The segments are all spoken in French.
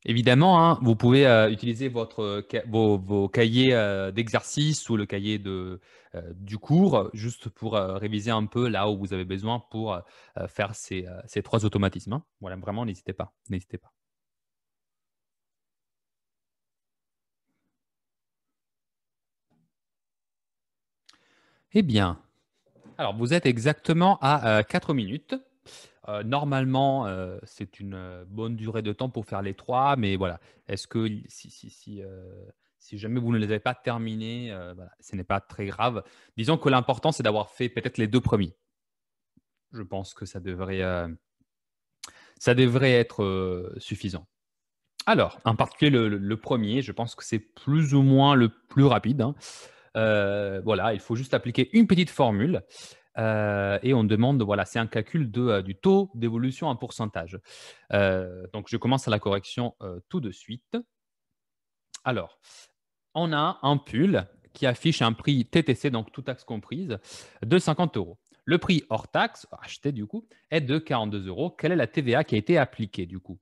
Évidemment, hein, vous pouvez utiliser vos cahiers d'exercice ou le cahier du cours juste pour réviser un peu là où vous avez besoin pour faire ces trois automatismes, hein. Voilà, vraiment, n'hésitez pas. N'hésitez pas. Eh bien, alors vous êtes exactement à 4 minutes. Normalement, c'est une bonne durée de temps pour faire les trois, mais voilà. Est-ce que si jamais vous ne les avez pas terminés, voilà, ce n'est pas très grave. Disons que l'important, c'est d'avoir fait peut-être les deux premiers. Je pense que ça devrait être suffisant. Alors, en particulier le premier, je pense que c'est plus ou moins le plus rapide, hein. Voilà, il faut juste appliquer une petite formule et on demande, voilà, c'est un calcul du taux d'évolution en pourcentage. Donc, je commence à la correction tout de suite. Alors, on a un pull qui affiche un prix TTC, donc tout taxe comprise, de 50 euros. Le prix hors taxe, acheté du coup, est de 42 euros. Quelle est la TVA qui a été appliquée du coup?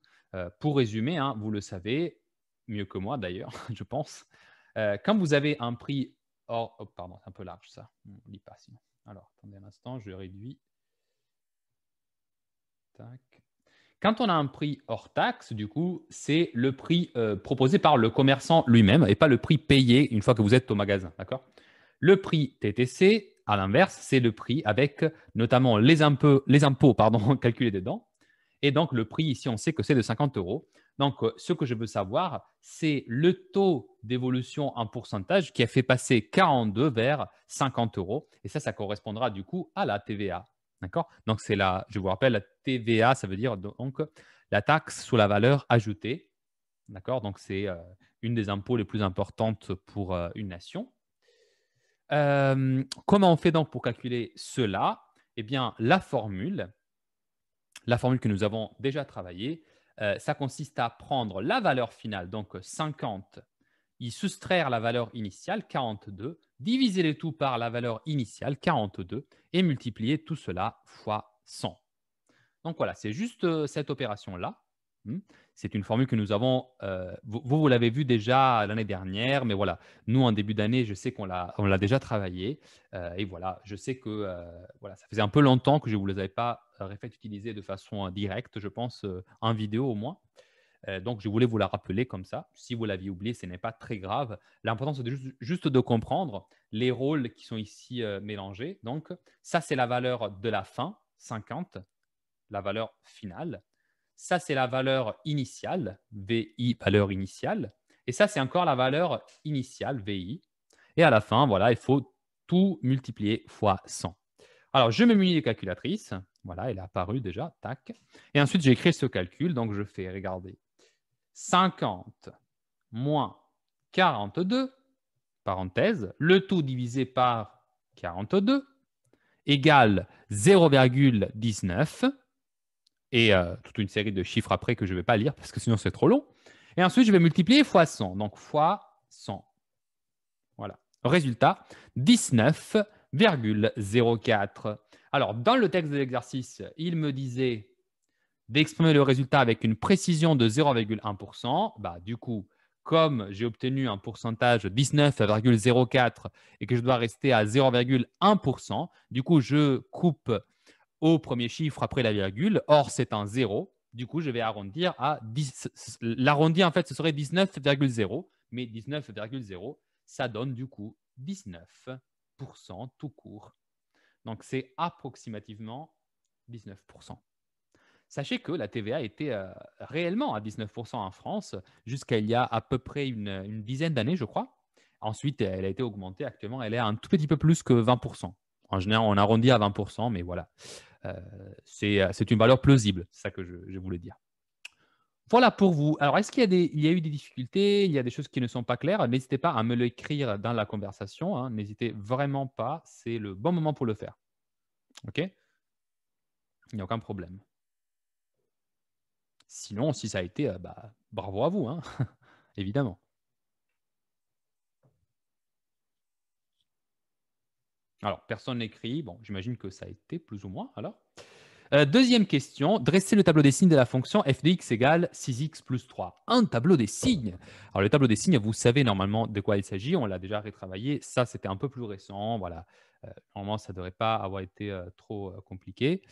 Pour résumer, hein, vous le savez, mieux que moi d'ailleurs, je pense, quand vous avez un prix hors... Oh, pardon, c'est un peu large ça, on ne lit pas sinon. Alors, attendez un instant, je réduis. Tac. Quand on a un prix hors taxe, du coup, c'est le prix proposé par le commerçant lui-même et pas le prix payé une fois que vous êtes au magasin. D'accord? Le prix TTC, à l'inverse, c'est le prix avec notamment les impôts pardon, calculés dedans. Et donc, le prix ici, on sait que c'est de 50 euros. Donc, ce que je veux savoir, c'est le taux d'évolution en pourcentage qui a fait passer 42 vers 50 euros. Et ça correspondra du coup à la TVA. D'accord? Donc, je vous rappelle, la TVA, ça veut dire donc la taxe sur la valeur ajoutée. D'accord? Donc, c'est une des impôts les plus importantes pour une nation. Comment on fait donc pour calculer cela? Eh bien, la formule que nous avons déjà travaillée, ça consiste à prendre la valeur finale, donc 50, y soustraire la valeur initiale, 42, diviser le tout par la valeur initiale, 42, et multiplier tout cela fois 100. Donc voilà, c'est juste cette opération-là. C'est une formule que nous avons, vous l'avez vu déjà l'année dernière, mais voilà, nous en début d'année, je sais qu'on l'a déjà travaillé. Et voilà, je sais que voilà, ça faisait un peu longtemps que je ne vous les avais pas fait utiliser de façon directe, je pense, en vidéo au moins. Donc, je voulais vous la rappeler comme ça. Si vous l'aviez oublié, ce n'est pas très grave. L'important, c'est juste de comprendre les rôles qui sont ici mélangés. Donc, ça, c'est la valeur de la fin, 50, la valeur finale. Ça, c'est la valeur initiale, VI, valeur initiale. Et ça, c'est encore la valeur initiale, VI. Et à la fin, voilà, il faut tout multiplier fois 100. Alors, je me munis des calculatrices. Voilà, elle est apparue déjà. Tac. Et ensuite, j'ai écrit ce calcul. Donc, je fais, regardez, 50 moins 42, parenthèse, le tout divisé par 42, égale 0,19 et toute une série de chiffres après que je ne vais pas lire parce que sinon c'est trop long. Et ensuite, je vais multiplier fois 100. Donc, fois 100. Voilà. Résultat, 19,04. Alors, dans le texte de l'exercice, il me disait d'exprimer le résultat avec une précision de 0,1%. Bah, du coup, comme j'ai obtenu un pourcentage 19,04 et que je dois rester à 0,1%, du coup, je coupe au premier chiffre après la virgule. Or, c'est un 0. Du coup, je vais arrondir à 10. L'arrondi, en fait, ce serait 19,0. Mais 19,0, ça donne du coup 19% tout court. Donc, c'est approximativement 19%. Sachez que la TVA était réellement à 19% en France jusqu'à il y a à peu près une dizaine d'années, je crois. Ensuite, elle a été augmentée. Actuellement, elle est à un tout petit peu plus que 20%. En général, on arrondit à 20%, mais voilà. C'est une valeur plausible, c'est ça que je voulais dire. Voilà pour vous. Alors, est-ce qu'il y a eu des difficultés? Il y a des choses qui ne sont pas claires? N'hésitez pas à me l'écrire dans la conversation, hein. N'hésitez vraiment pas. C'est le bon moment pour le faire. OK? Il n'y a aucun problème. Sinon, si ça a été, bravo à vous, hein. Évidemment. Alors, personne n'écrit. Bon, j'imagine que ça a été plus ou moins, alors. Deuxième question. Dressez le tableau des signes de la fonction f de x égale 6x plus 3. Un tableau des signes. Alors, le tableau des signes, vous savez normalement de quoi il s'agit. On l'a déjà retravaillé. Ça, c'était un peu plus récent. Voilà. Normalement, ça ne devrait pas avoir été trop compliqué.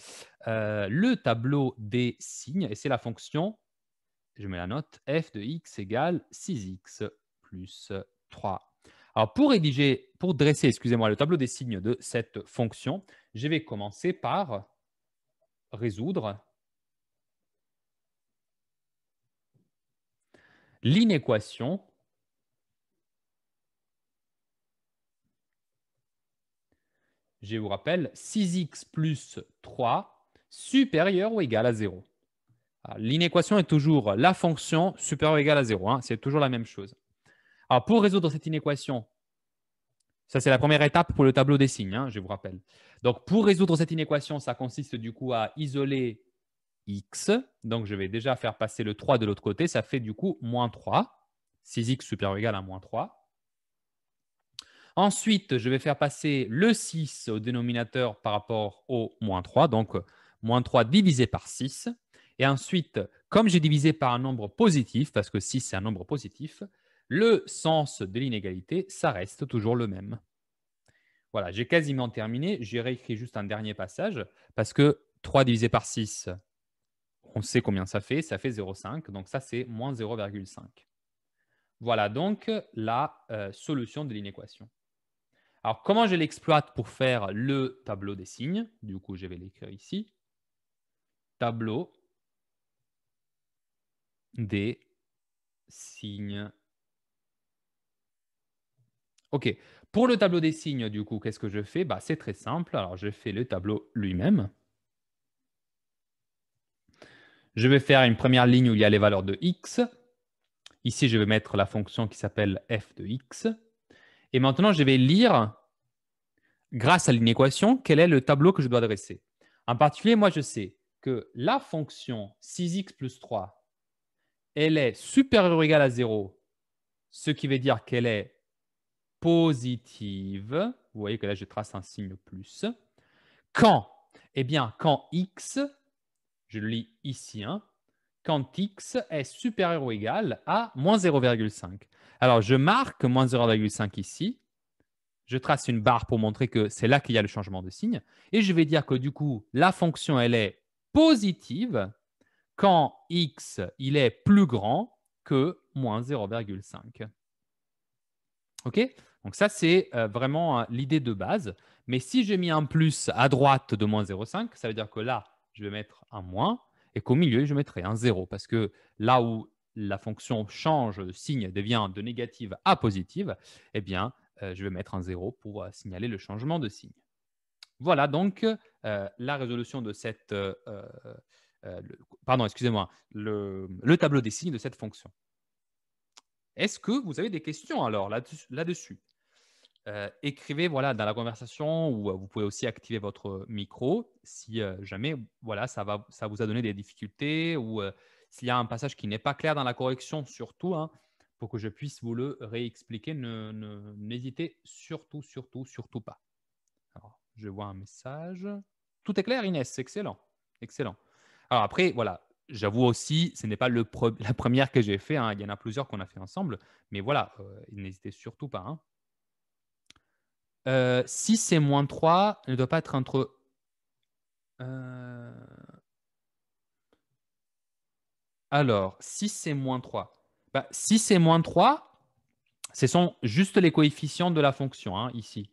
Le tableau des signes, et c'est la fonction, je mets la note, f de x égale 6x plus 3. Alors, pour dresser, excusez-moi, le tableau des signes de cette fonction, je vais commencer par résoudre l'inéquation je vous rappelle 6x plus 3 supérieur ou égal à 0. L'inéquation est toujours la fonction supérieure ou égale à 0. Hein, c'est toujours la même chose. Alors, pour résoudre cette inéquation, ça c'est la première étape pour le tableau des signes, hein, je vous rappelle. Donc, pour résoudre cette inéquation, ça consiste du coup à isoler x. Donc, je vais déjà faire passer le 3 de l'autre côté. Ça fait du coup moins 3. 6x supérieur ou égal à moins 3. Ensuite, je vais faire passer le 6 au dénominateur par rapport au moins 3. Donc, moins 3 divisé par 6. Et ensuite, comme j'ai divisé par un nombre positif, parce que 6 c'est un nombre positif, le sens de l'inégalité, ça reste toujours le même. Voilà, j'ai quasiment terminé. J'ai réécrit juste un dernier passage, parce que 3 divisé par 6, on sait combien ça fait 0,5. Donc ça, c'est moins 0,5. Voilà donc la solution de l'inéquation. Alors, comment je l'exploite pour faire le tableau des signes? Du coup, je vais l'écrire ici. Tableau des signes. OK. Pour le tableau des signes, du coup, qu'est-ce que je fais? C'est très simple. Alors, je fais le tableau lui-même. Je vais faire une première ligne où il y a les valeurs de x. Ici, je vais mettre la fonction qui s'appelle f de x. Et maintenant, je vais lire, grâce à l'inéquation, quel est le tableau que je dois dresser. En particulier, moi, je sais que la fonction 6x plus 3, elle est supérieure ou égale à 0, ce qui veut dire qu'elle est positive. Vous voyez que là, je trace un signe plus. Quand? Eh bien, quand x, je le lis ici, hein, quand x est supérieur ou égal à moins 0,5. Alors, je marque moins 0,5 ici. Je trace une barre pour montrer que c'est là qu'il y a le changement de signe. Et je vais dire que du coup, la fonction, elle est positive quand x il est plus grand que moins 0,5. OK? Donc ça, c'est vraiment l'idée de base. Mais si j'ai mis un plus à droite de moins 0,5, ça veut dire que là, je vais mettre un moins et qu'au milieu, je mettrai un 0. Parce que là où la fonction change de signe, devient de négative à positive, eh bien, je vais mettre un 0 pour signaler le changement de signe. Voilà donc la résolution de cette… pardon, excusez-moi, le tableau des signes de cette fonction. Est-ce que vous avez des questions alors là-dessus? Écrivez voilà, dans la conversation ou vous pouvez aussi activer votre micro si jamais voilà, ça vous a donné des difficultés ou s'il y a un passage qui n'est pas clair dans la correction, surtout, hein, pour que je puisse vous le réexpliquer. N'hésitez surtout, surtout, surtout pas. Alors, je vois un message. Tout est clair, Inès. Excellent. Excellent. Alors après, voilà, j'avoue aussi, ce n'est pas la première que j'ai fait. Hein. Il y en a plusieurs qu'on a fait ensemble. Mais voilà, n'hésitez surtout pas. Hein. 6 et moins 3 ne doit pas être entre… Alors, 6 et moins 3. 6 et moins 3, ce sont juste les coefficients de la fonction, hein, ici.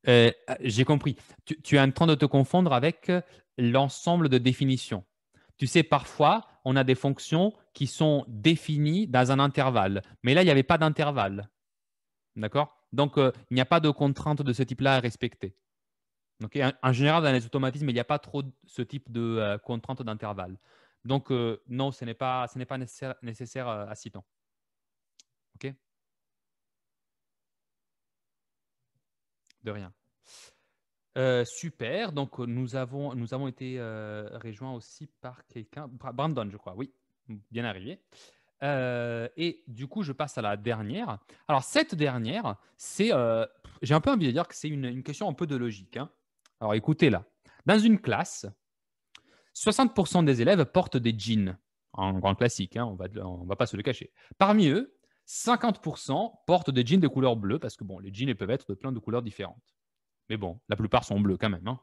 J'ai compris. Tu es en train de te confondre avec l'ensemble de définitions. Tu sais, parfois, on a des fonctions qui sont définies dans un intervalle. Mais là, il n'y avait pas d'intervalle. D'accord? Donc, il n'y a pas de contrainte de ce type-là à respecter. Okay? En général, dans les automatismes, il n'y a pas trop ce type de contrainte d'intervalle. Donc, non, ce n'est pas nécessaire à Cython. OK? De rien. Super. Donc, nous avons été rejoints aussi par quelqu'un, Brandon, je crois. Oui, bien arrivé. Et du coup, je passe à la dernière. Alors, cette dernière, c'est, j'ai un peu envie de dire que c'est une question un peu de logique. Hein. Alors, écoutez là. Dans une classe, 60% des élèves portent des jeans, en grand classique, hein, on va pas se le cacher. Parmi eux, 50% portent des jeans de couleur bleue, parce que bon, les jeans ils peuvent être de plein de couleurs différentes. Mais bon, la plupart sont bleus quand même. Hein.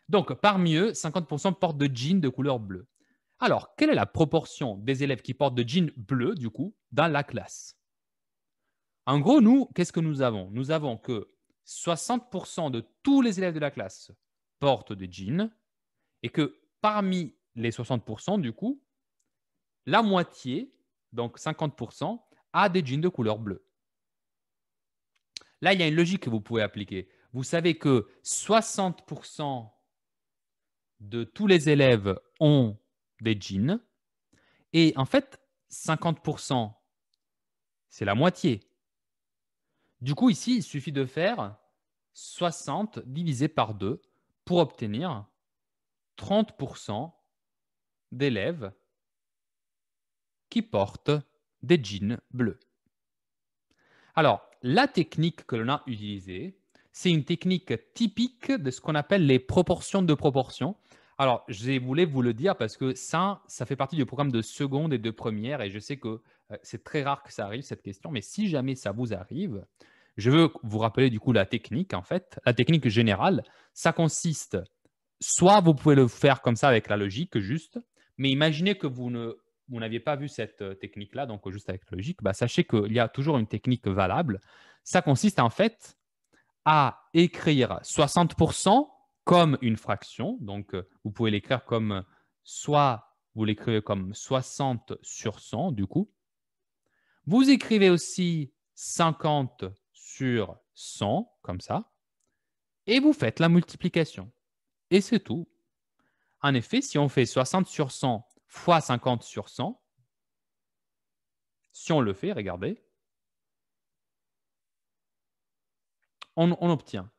Donc, parmi eux, 50% portent de jeans de couleur bleue. Alors, quelle est la proportion des élèves qui portent de jeans bleus, du coup, dans la classe? En gros, nous, qu'est-ce que nous avons? Nous avons que 60% de tous les élèves de la classe portent des jeans et que parmi les 60%, du coup, la moitié, donc 50%, a des jeans de couleur bleue. Là, il y a une logique que vous pouvez appliquer. Vous savez que 60% de tous les élèves ont des jeans et en fait, 50%, c'est la moitié. Du coup, ici, il suffit de faire 60 divisé par 2 pour obtenir 30% d'élèves qui portent des jeans bleus. Alors, la technique que l'on a utilisée, c'est une technique typique de ce qu'on appelle les proportions de proportions. Alors, je voulais vous le dire parce que ça fait partie du programme de seconde et de première et je sais que c'est très rare que ça arrive, cette question, mais si jamais ça vous arrive, je veux vous rappeler du coup la technique en fait. La technique générale, ça consiste, soit vous pouvez le faire comme ça avec la logique juste, mais imaginez que vous n'aviez pas vu cette technique-là, donc juste avec la logique, bah, sachez qu'il y a toujours une technique valable. Ça consiste en fait à écrire 60% comme une fraction. Donc, vous pouvez l'écrire comme soit vous l'écrivez comme 60 sur 100 du coup. Vous écrivez aussi 50 sur 100 comme ça. Et vous faites la multiplication. Et c'est tout. En effet, si on fait 60 sur 100 fois 50 sur 100, si on le fait, regardez, on obtient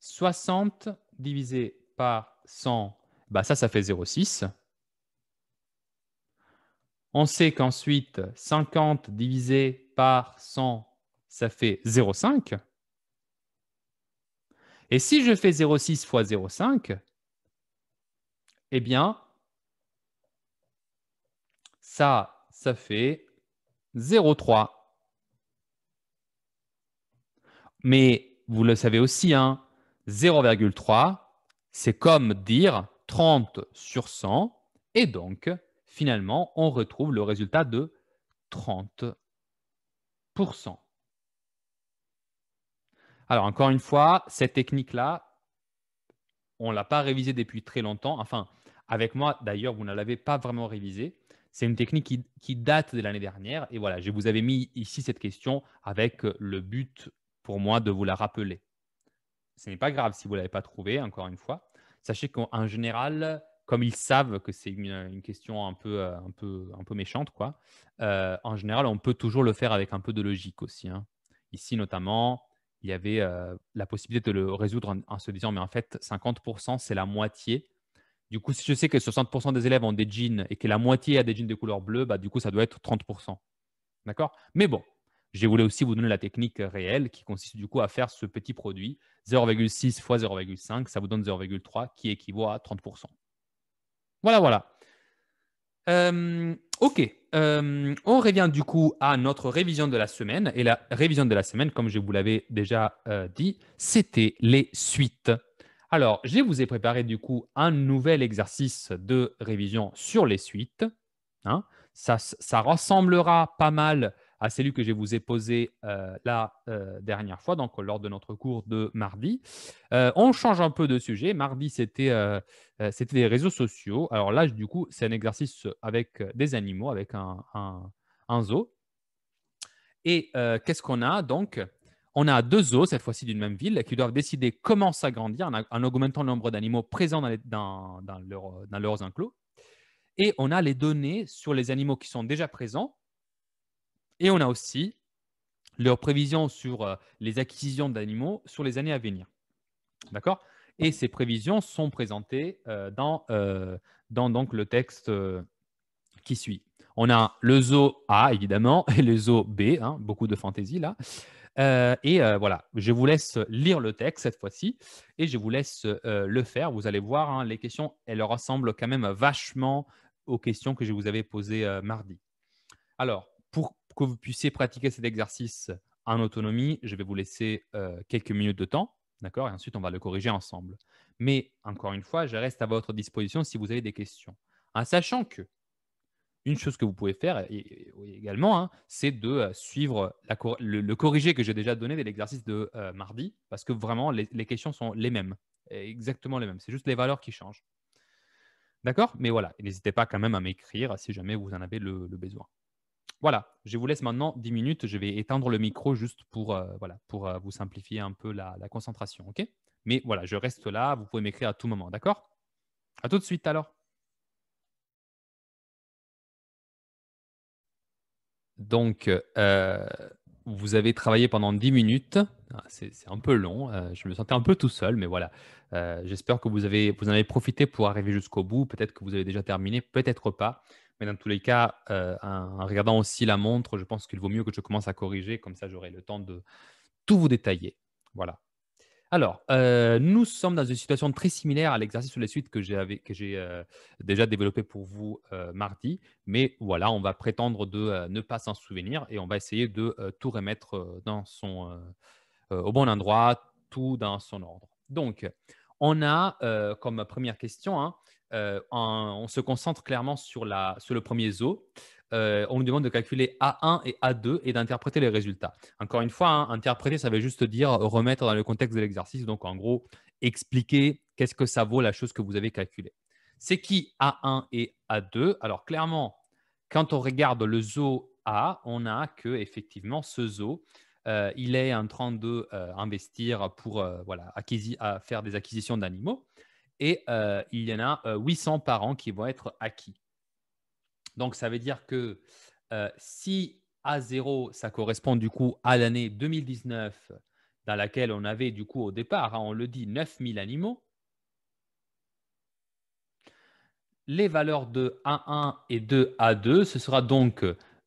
60 divisé par 100, bah ça fait 0,6. On sait qu'ensuite, 50 divisé par 100, ça fait 0,5. Et si je fais 0,6 fois 0,5, eh bien, ça fait 0,3. Mais vous le savez aussi, hein, 0,3, c'est comme dire 30 sur 100. Et donc, finalement, on retrouve le résultat de 30%. Alors, encore une fois, cette technique-là, on ne l'a pas révisée depuis très longtemps. Enfin, avec moi, d'ailleurs, vous ne l'avez pas vraiment révisée. C'est une technique qui date de l'année dernière. Et voilà, je vous avais mis ici cette question avec le but pour moi de vous la rappeler. Ce n'est pas grave si vous ne l'avez pas trouvé, encore une fois. Sachez qu'en général, comme ils savent que c'est une question un peu méchante, quoi, en général, on peut toujours le faire avec un peu de logique aussi. Hein. Ici, notamment, il y avait la possibilité de le résoudre en se disant, mais en fait, 50%, c'est la moitié. Du coup, si je sais que 60% des élèves ont des jeans et que la moitié a des jeans de couleur bleue, bah, du coup, ça doit être 30%. D'accord? Mais bon, je voulais aussi vous donner la technique réelle qui consiste du coup à faire ce petit produit. 0,6 fois 0,5, ça vous donne 0,3 qui équivaut à 30%. Voilà, voilà. OK. On revient du coup à notre révision de la semaine. Et la révision de la semaine, comme je vous l'avais déjà dit, c'était les suites. Alors, je vous ai préparé du coup un nouvel exercice de révision sur les suites. Hein. Ça ressemblera pas mal à celui que je vous ai posé la dernière fois, donc lors de notre cours de mardi. On change un peu de sujet. Mardi, c'était les réseaux sociaux. Alors là, du coup, c'est un exercice avec des animaux, avec un zoo. Et qu'est-ce qu'on a donc? On a deux zoos, cette fois-ci d'une même ville, qui doivent décider comment s'agrandir en augmentant le nombre d'animaux présents dans leurs enclos. Et on a les données sur les animaux qui sont déjà présents. Et on a aussi leurs prévisions sur les acquisitions d'animaux sur les années à venir. D'accord? Et ces prévisions sont présentées dans donc, le texte qui suit. On a le zoo A, évidemment, et le zoo B, hein, beaucoup de fantaisie là. Voilà, je vous laisse lire le texte cette fois-ci et je vous laisse le faire. Vous allez voir, hein, les questions, elles ressemblent quand même vachement aux questions que je vous avais posées mardi. Alors, pour que vous puissiez pratiquer cet exercice en autonomie, je vais vous laisser quelques minutes de temps, d'accord? Et ensuite, on va le corriger ensemble. Mais encore une fois, je reste à votre disposition si vous avez des questions. En sachant que une chose que vous pouvez faire également, hein, c'est de suivre le corrigé que j'ai déjà donné de l'exercice de mardi, parce que vraiment, les questions sont les mêmes, exactement les mêmes. C'est juste les valeurs qui changent. D'accord? Mais voilà, n'hésitez pas quand même à m'écrire si jamais vous en avez le besoin. Voilà, je vous laisse maintenant 10 minutes. Je vais éteindre le micro juste pour vous simplifier un peu la concentration. OK? Mais voilà, je reste là. Vous pouvez m'écrire à tout moment. D'accord? À tout de suite alors. Donc, vous avez travaillé pendant 10 minutes. Ah, c'est un peu long. Je me sentais un peu tout seul, mais voilà. J'espère que vous en avez profité pour arriver jusqu'au bout. Peut-être que vous avez déjà terminé, peut-être pas. Mais dans tous les cas, en regardant aussi la montre, je pense qu'il vaut mieux que je commence à corriger. Comme ça, j'aurai le temps de tout vous détailler. Voilà. Alors, nous sommes dans une situation très similaire à l'exercice sur les suites que j'ai déjà développé pour vous mardi. Mais voilà, on va prétendre de ne pas s'en souvenir et on va essayer de tout remettre au bon endroit, tout dans son ordre. Donc, on a comme première question, hein, on se concentre clairement sur le premier zoo. On nous demande de calculer A1 et A2 et d'interpréter les résultats. Encore une fois, hein, interpréter, ça veut juste dire remettre dans le contexte de l'exercice. Donc, en gros, expliquer qu'est-ce que ça vaut la chose que vous avez calculée. C'est qui A1 et A2? Alors, clairement, quand on regarde le zoo A, on a que effectivement ce zoo, il est en train de investir pour voilà, à faire des acquisitions d'animaux et il y en a 800 par an qui vont être acquis. Donc, ça veut dire que si A0, ça correspond du coup à l'année 2019 dans laquelle on avait du coup au départ, hein, on le dit, 9000 animaux, les valeurs de A1 et de A2, ce sera donc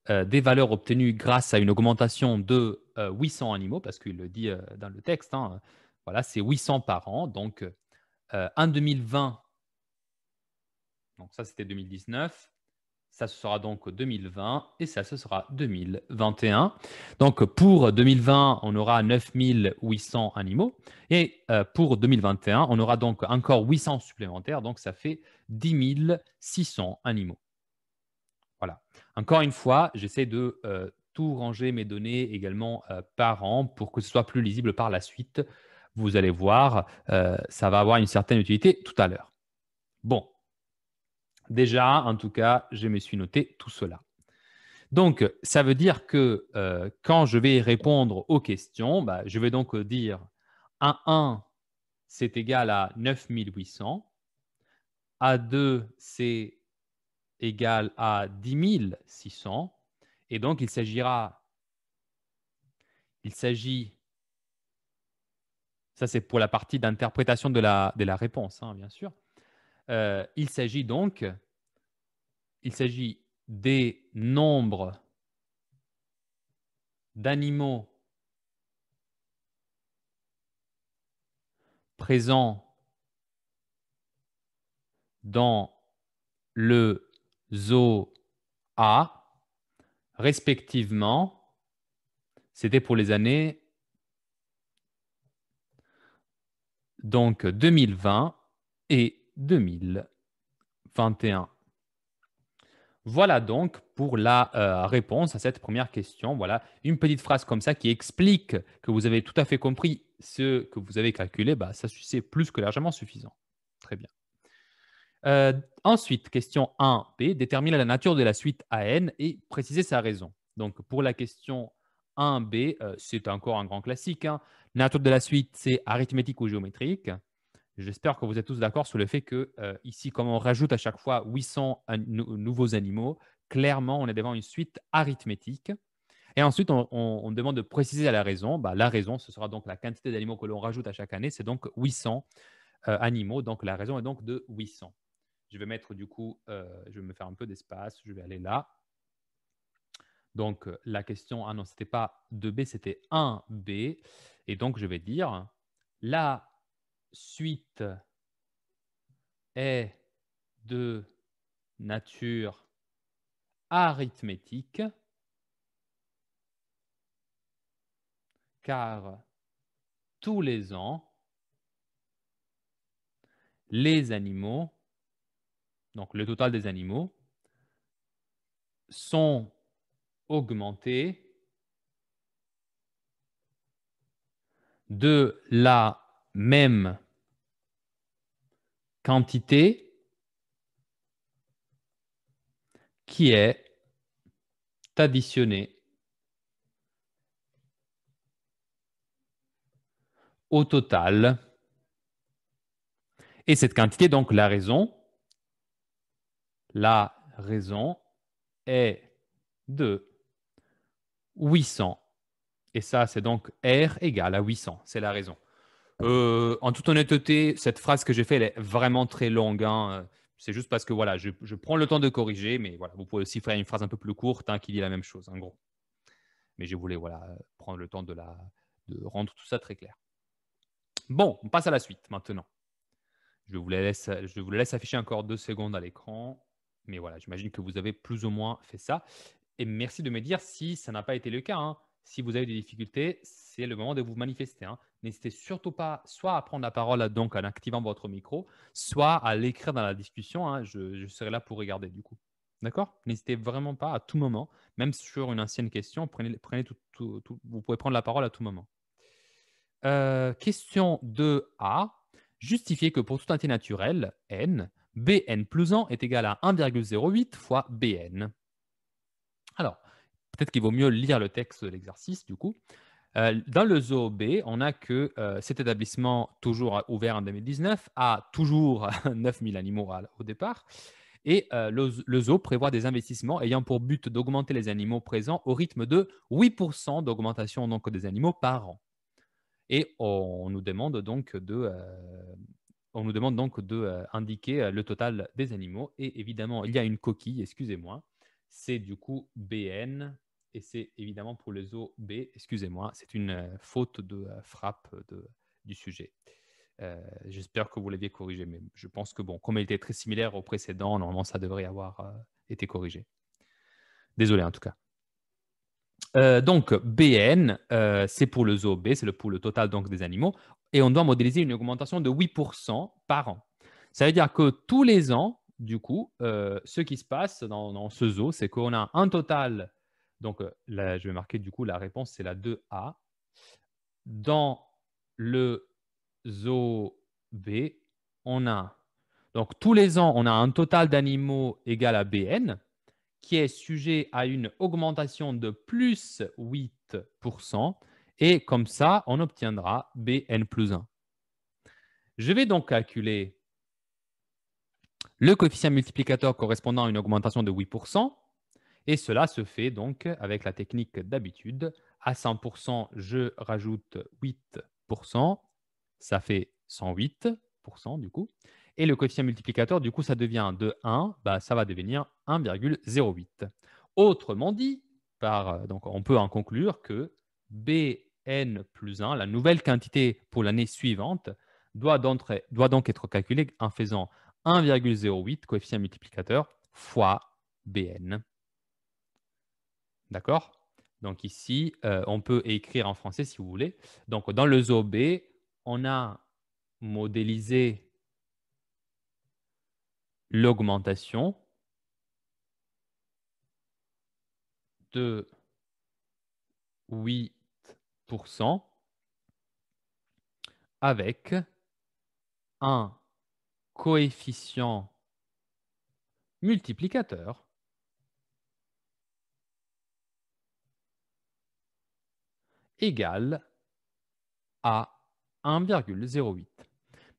des valeurs obtenues grâce à une augmentation de 800 animaux, parce qu'il le dit dans le texte, hein, voilà, c'est 800 par an. Donc, en 2020, donc ça c'était 2019, ça ce sera donc 2020 et ça ce sera 2021. Donc pour 2020, on aura 9800 animaux et pour 2021, on aura donc encore 800 supplémentaires, donc ça fait 10 600 animaux. Voilà. Encore une fois, j'essaie de tout ranger mes données également par an pour que ce soit plus lisible par la suite. Vous allez voir, ça va avoir une certaine utilité tout à l'heure. Bon, déjà, en tout cas, je me suis noté tout cela. Donc, ça veut dire que quand je vais répondre aux questions, bah, je vais donc dire A1, c'est égal à 9800. A2, c'est égal à 10 600. Et donc, il s'agit, ça c'est pour la partie d'interprétation de la réponse, hein, bien sûr. Il s'agit donc, des nombres d'animaux présents dans le zoo A, respectivement, c'était pour les années donc 2020 et 2021. Voilà donc pour la réponse à cette première question. Voilà une petite phrase comme ça qui explique que vous avez tout à fait compris ce que vous avez calculé. Bah, ça, c'est plus que largement suffisant. Très bien. Ensuite, question 1b, déterminer la nature de la suite AN et préciser sa raison. Donc, pour la question 1b, c'est encore un grand classique, hein. Nature de la suite, c'est arithmétique ou géométrique. J'espère que vous êtes tous d'accord sur le fait que ici, comme on rajoute à chaque fois 800 nouveaux animaux, clairement, on est devant une suite arithmétique. Et ensuite, on demande de préciser la raison. Bah, la raison, ce sera donc la quantité d'animaux que l'on rajoute à chaque année. C'est donc 800 animaux. Donc, la raison est donc de 800. Je vais mettre du coup, je vais me faire un peu d'espace. Je vais aller là. Donc, la question, ah non, ce n'était pas 2b, c'était 1b. Et donc, je vais dire, la suite est de nature arithmétique, car tous les ans, les animaux, donc le total des animaux, sont augmentés de la même quantité qui est additionnée au total. Et cette quantité, donc la raison est de 800. Et ça, c'est donc R égale à 800. C'est la raison. En toute honnêteté, cette phrase que j'ai faite, elle est vraiment très longue, hein. C'est juste parce que voilà, je prends le temps de corriger, mais voilà, vous pouvez aussi faire une phrase un peu plus courte hein, qui dit la même chose, en gros. Mais je voulais voilà, prendre le temps de rendre tout ça très clair. Bon, on passe à la suite maintenant. Je vous laisse afficher encore 2 secondes à l'écran. Mais voilà, j'imagine que vous avez plus ou moins fait ça. Et merci de me dire si ça n'a pas été le cas, hein. Si vous avez des difficultés, c'est le moment de vous manifester, hein. N'hésitez surtout pas soit à prendre la parole donc en activant votre micro, soit à l'écrire dans la discussion, hein. Je serai là pour regarder du coup. D'accord? N'hésitez vraiment pas à tout moment, même sur une ancienne question, vous pouvez prendre la parole à tout moment. Question 2a. Justifiez que pour tout entier naturel, n, bn plus 1 est égal à 1,08 fois bn. Alors, peut-être qu'il vaut mieux lire le texte de l'exercice, du coup. Dans le zoo B, on a que cet établissement, toujours ouvert en 2019, a toujours 9000 animaux au départ. Et le zoo prévoit des investissements ayant pour but d'augmenter les animaux présents au rythme de 8% d'augmentation donc, des animaux par an. Et on nous demande donc indiquer le total des animaux. Et évidemment, il y a une coquille, excusez-moi. C'est du coup BN. Et c'est évidemment pour le zoo B, excusez-moi, c'est une faute de frappe du sujet. J'espère que vous l'aviez corrigé, mais je pense que bon, comme il était très similaire au précédent, normalement ça devrait avoir été corrigé. Désolé en tout cas. Donc, BN, c'est pour le zoo B, c'est pour le total donc, des animaux, et on doit modéliser une augmentation de 8% par an. Ça veut dire que tous les ans, du coup, ce qui se passe dans ce zoo, c'est qu'on a un total, donc là, je vais marquer du coup la réponse, c'est la 2A. Dans le zoo B, on a, donc tous les ans, on a un total d'animaux égal à BN, qui est sujet à une augmentation de plus 8%, et comme ça, on obtiendra Bn plus 1. Je vais donc calculer le coefficient multiplicateur correspondant à une augmentation de 8%, et cela se fait donc avec la technique d'habitude. À 100%, je rajoute 8%, ça fait 108% du coup. Et le coefficient multiplicateur, du coup, ça devient de 1, ça va devenir 1,08. Autrement dit, donc on peut en conclure que Bn plus 1, la nouvelle quantité pour l'année suivante, doit donc être calculée en faisant 1,08 coefficient multiplicateur fois Bn. D'accord? Donc ici, on peut écrire en français si vous voulez. Donc dans le zoo B, on a modélisé l'augmentation de 8% avec un coefficient multiplicateur égal à 1,08.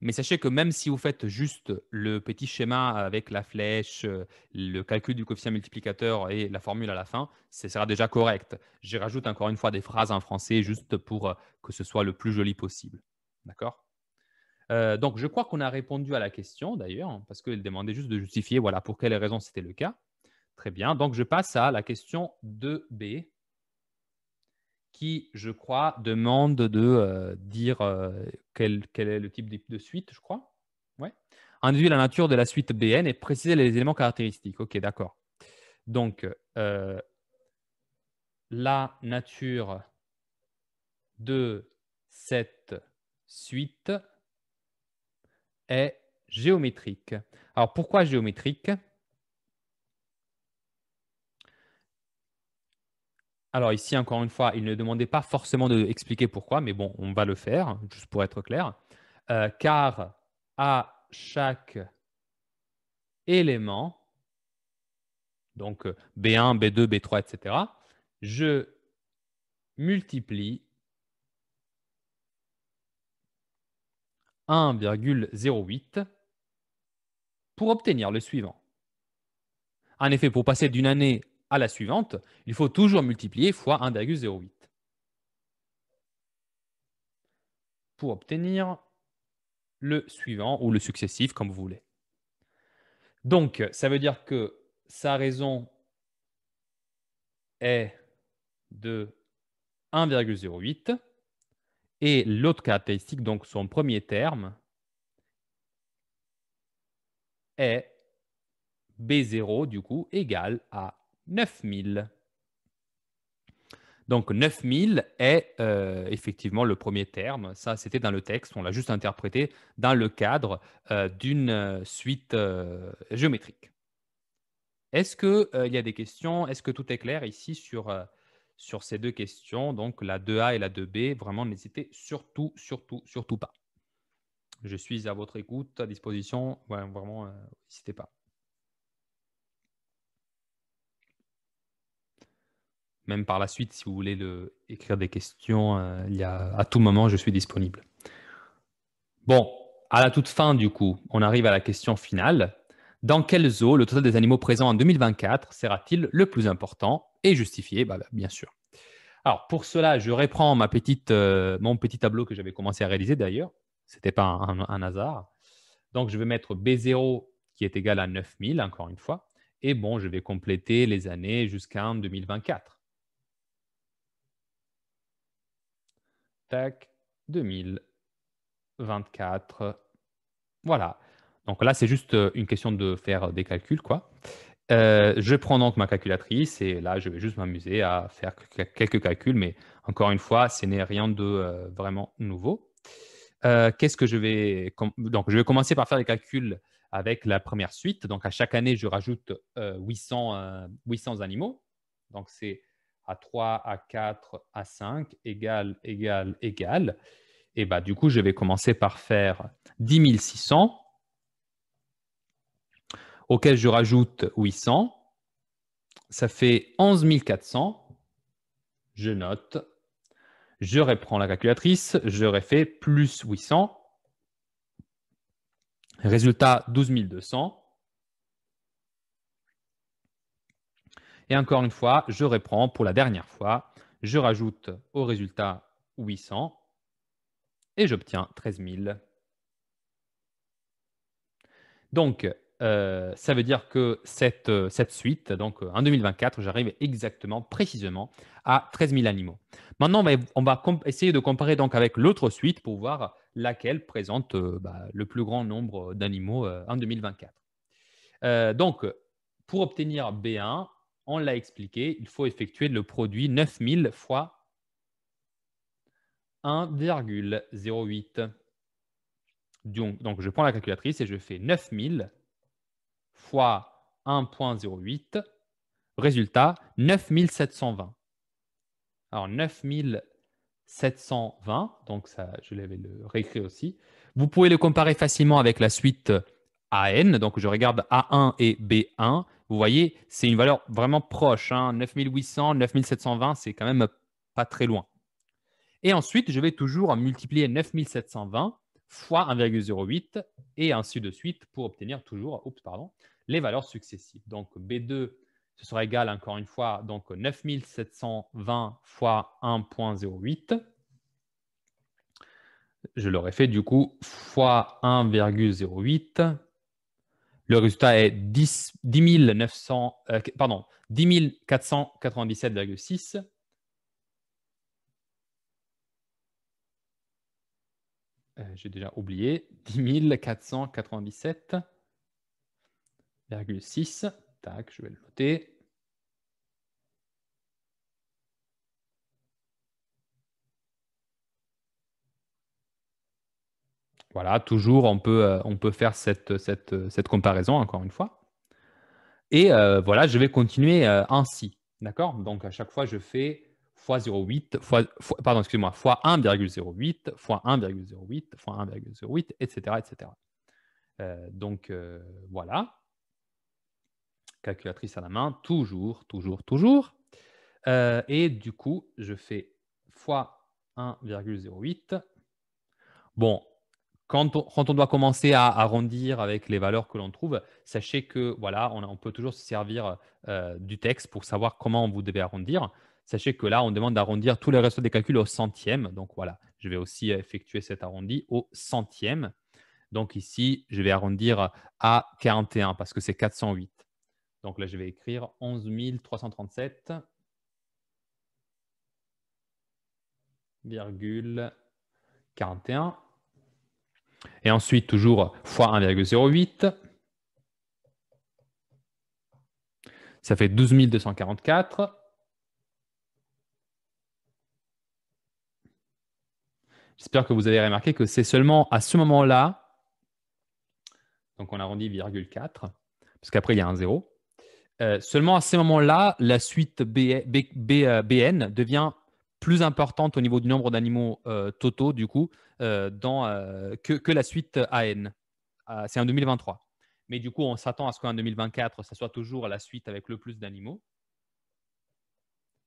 Mais sachez que même si vous faites juste le petit schéma avec la flèche, le calcul du coefficient multiplicateur et la formule à la fin, ce sera déjà correct. Je rajoute encore une fois des phrases en français juste pour que ce soit le plus joli possible. D'accord? Donc, je crois qu'on a répondu à la question d'ailleurs, parce qu'elle demandait juste de justifier voilà, pour quelles raisons c'était le cas. Très bien. Donc, je passe à la question 2b qui, je crois, demande de dire quel est le type de suite, je crois. Ouais. Indiquer la nature de la suite Bn et préciser les éléments caractéristiques. OK, d'accord. Donc, la nature de cette suite est géométrique. Alors, pourquoi géométrique? Alors ici, encore une fois, il ne demandait pas forcément d'expliquer pourquoi, mais bon, on va le faire, juste pour être clair. Car à chaque élément, donc B1, B2, B3, etc., je multiplie 1,08 pour obtenir le suivant. En effet, pour passer d'une année à la suivante, il faut toujours multiplier fois 1,08 pour obtenir le suivant ou le successif, comme vous voulez. Donc, ça veut dire que sa raison est de 1,08 et l'autre caractéristique, donc son premier terme, est B0 du coup égale à 9000. Donc 9000 est effectivement le premier terme. Ça, c'était dans le texte. On l'a juste interprété dans le cadre d'une suite géométrique. Est-ce qu'il y a des questions? Est-ce que tout est clair ici sur ces deux questions? Donc la 2A et la 2B, vraiment, n'hésitez surtout, surtout, surtout pas. Je suis à votre écoute, à disposition. Ouais, vraiment, n'hésitez pas. Même par la suite, si vous voulez écrire des questions, à tout moment, je suis disponible. Bon, à la toute fin, du coup, on arrive à la question finale. Dans quel zoo le total des animaux présents en 2024 sera-t-il le plus important et justifié? Bien sûr. Alors, pour cela, je reprends mon petit tableau que j'avais commencé à réaliser d'ailleurs. Ce n'était pas un hasard. Donc, je vais mettre B0 qui est égal à 9000, encore une fois. Et bon, je vais compléter les années jusqu'en 2024. Tac, 2024. Voilà. Donc là, c'est juste une question de faire des calculs, quoi. Je prends donc ma calculatrice et là, je vais juste m'amuser à faire quelques calculs, mais encore une fois, ce n'est rien de vraiment nouveau. Qu'est-ce que je vais... Donc, je vais commencer par faire les calculs avec la première suite. Donc, à chaque année, je rajoute 800 animaux. Donc, c'est à 3, à 4, à 5, égal, égal, égal. Et du coup, je vais commencer par faire 10 600, auquel je rajoute 800. Ça fait 11 400. Je note. Je reprends la calculatrice. Je refais plus 800. Résultat, 12 200. Et encore une fois, je reprends pour la dernière fois. Je rajoute au résultat 800 et j'obtiens 13 000. Donc, ça veut dire que cette suite, donc en 2024, j'arrive exactement, précisément, à 13 000 animaux. Maintenant, on va essayer de comparer donc avec l'autre suite pour voir laquelle présente le plus grand nombre d'animaux en 2024. Donc, pour obtenir B1, on l'a expliqué, il faut effectuer le produit 9000 fois 1,08. Donc, je prends la calculatrice et je fais 9000 fois 1,08. Résultat, 9720. Alors, 9720, donc ça, je vais le réécrire aussi. Vous pouvez le comparer facilement avec la suite AN. Donc, je regarde A1 et B1. Vous voyez, c'est une valeur vraiment proche. 9800, 9720, c'est quand même pas très loin. Et ensuite, je vais toujours multiplier 9720 fois 1,08 et ainsi de suite pour obtenir toujours les valeurs successives. Donc, B2, ce sera égal, encore une fois, donc 9720 fois 1,08. Je l'aurais fait du coup fois 1,08 Le résultat est 10 497,6. J'ai déjà oublié. 10 497,6. Tac, je vais le noter. Voilà, toujours, on peut faire cette comparaison, encore une fois. Et voilà, je vais continuer ainsi. D'accord? Donc, à chaque fois, je fais fois 0,8, pardon, excusez-moi, fois 1,08, fois 1,08, fois 1,08, etc., etc. Donc, voilà. Calculatrice à la main, toujours, toujours, toujours. Et du coup, je fais fois 1,08. Bon, quand on doit commencer à arrondir avec les valeurs que l'on trouve, sachez que voilà, on peut toujours se servir du texte pour savoir comment vous devez arrondir. Sachez que là, on demande d'arrondir tous les restes des calculs au centième. Donc voilà, je vais aussi effectuer cet arrondi au centième. Donc ici, je vais arrondir à 41 parce que c'est 408. Donc là, je vais écrire 11 337,41. Et ensuite, toujours fois 1,08. Ça fait 12 244. J'espère que vous avez remarqué que c'est seulement à ce moment-là, donc on arrondit 0,4, parce qu'après il y a un 0. Seulement à ce moment-là, la suite BN devient plus importante au niveau du nombre d'animaux totaux, du coup, que la suite AN. C'est en 2023. Mais du coup, on s'attend à ce qu'en 2024, ça soit toujours la suite avec le plus d'animaux.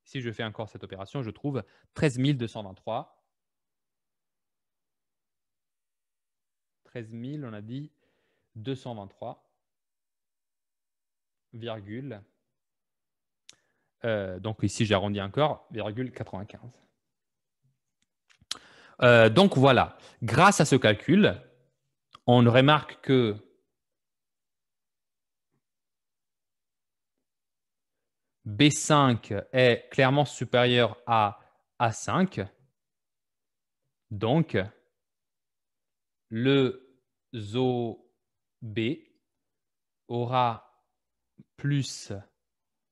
Si je fais encore cette opération, je trouve 13 223. 13 000, on a dit 223, virgule. Donc ici, j'ai arrondi encore, 0,95. Donc voilà, grâce à ce calcul, on remarque que B5 est clairement supérieur à A5. Donc, le zoo B aura plus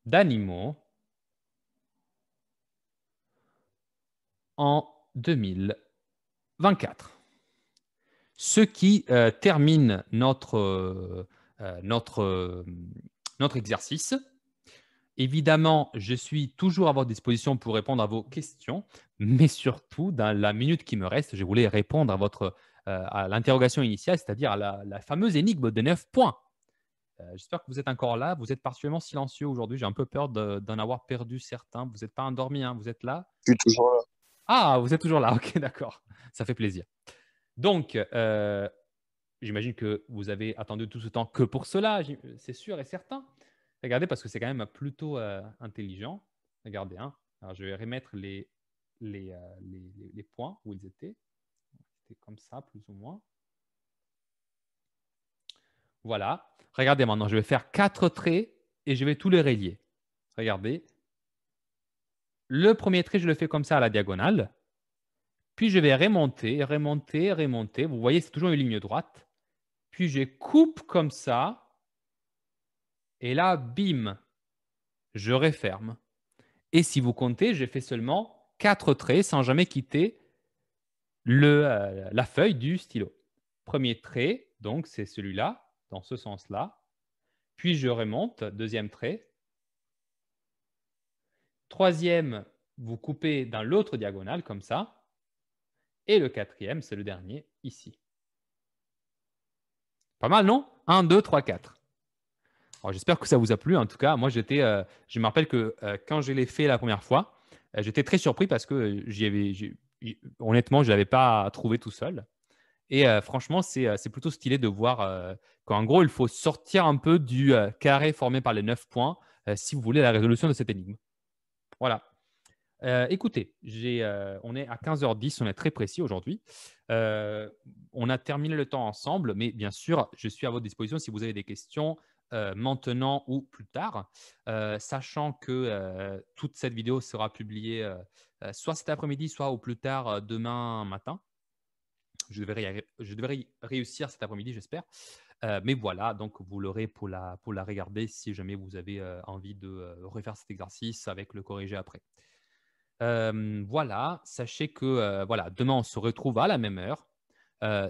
d'animaux en 2024. Ce qui termine notre exercice. Évidemment, je suis toujours à votre disposition pour répondre à vos questions, mais surtout, dans la minute qui me reste, je voulais répondre à l'interrogation initiale, c'est-à-dire à la fameuse énigme de 9 points. J'espère que vous êtes encore là. Vous êtes particulièrement silencieux aujourd'hui. J'ai un peu peur d'en avoir perdu certains. Vous n'êtes pas endormi, hein, vous êtes là? Je suis toujours là. Ah, vous êtes toujours là. Ok, d'accord. Ça fait plaisir. Donc, j'imagine que vous avez attendu tout ce temps que pour cela, c'est sûr et certain. Regardez, parce que c'est quand même plutôt intelligent. Regardez, hein. Alors, je vais remettre les points où ils étaient. C'était comme ça, plus ou moins. Voilà. Regardez maintenant, je vais faire 4 traits et je vais tous les relier. Regardez. Le premier trait, je le fais comme ça à la diagonale. Puis, je vais remonter, remonter, remonter. Vous voyez, c'est toujours une ligne droite. Puis, je coupe comme ça. Et là, bim, je referme. Et si vous comptez, j'ai fait seulement 4 traits sans jamais quitter la feuille du stylo. Premier trait, donc c'est celui-là, dans ce sens-là. Puis je remonte, deuxième trait. Troisième, vous coupez dans l'autre diagonale, comme ça. Et le quatrième, c'est le dernier, ici. Pas mal, non? 1, 2, 3, 4. J'espère que ça vous a plu. En tout cas, moi, je me rappelle que quand je l'ai fait la première fois, j'étais très surpris parce que honnêtement, je ne l'avais pas trouvé tout seul. Et franchement, c'est plutôt stylé de voir qu'en gros, il faut sortir un peu du carré formé par les 9 points si vous voulez la résolution de cette énigme. Voilà. Écoutez, on est à 15h10, on est très précis aujourd'hui. Heu, on a terminé le temps ensemble, mais bien sûr, je suis à votre disposition si vous avez des questions, maintenant ou plus tard. Sachant que, toute cette vidéo sera publiée, soit cet après-midi, soit au plus tard, demain matin. Je devrais y réussir cet après-midi, j'espère. Mais voilà, donc vous l'aurez pour la regarder si jamais vous avez, envie de, refaire cet exercice avec le corrigé après. Voilà, sachez que, voilà, demain, on se retrouve à la même heure.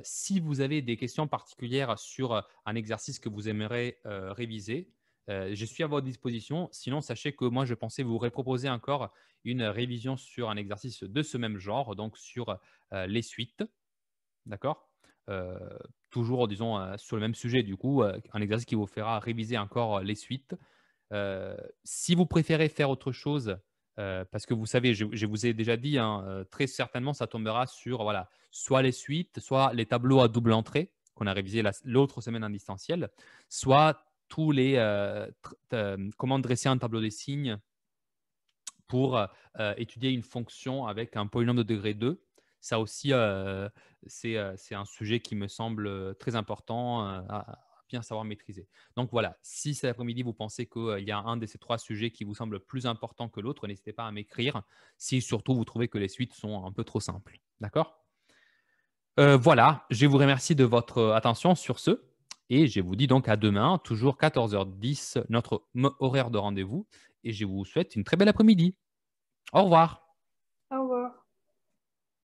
Si vous avez des questions particulières sur, un exercice que vous aimeriez, réviser, je suis à votre disposition. Sinon, sachez que moi, je pensais vous reproposer encore une révision sur un exercice de ce même genre, donc sur, les suites. D'accord? Heu, toujours disons, sur le même sujet du coup, un exercice qui vous fera réviser encore, les suites. Si vous préférez faire autre chose, parce que vous savez, je vous ai déjà dit, hein, très certainement ça tombera sur voilà, soit les suites, soit les tableaux à double entrée qu'on a révisé l'autre semaine en distanciel, soit tous les, comment dresser un tableau des signes pour, étudier une fonction avec un polynôme de degré 2. Ça aussi, c'est un sujet qui me semble, très important, à bien savoir maîtriser. Donc voilà, si cet après-midi vous pensez qu'il y a un de ces 3 sujets qui vous semble plus important que l'autre, n'hésitez pas à m'écrire, si surtout vous trouvez que les suites sont un peu trop simples. D'accord? Voilà, je vous remercie de votre, attention sur ce et je vous dis donc à demain, toujours 14h10, notre horaire de rendez-vous et je vous souhaite une très belle après-midi. Au revoir.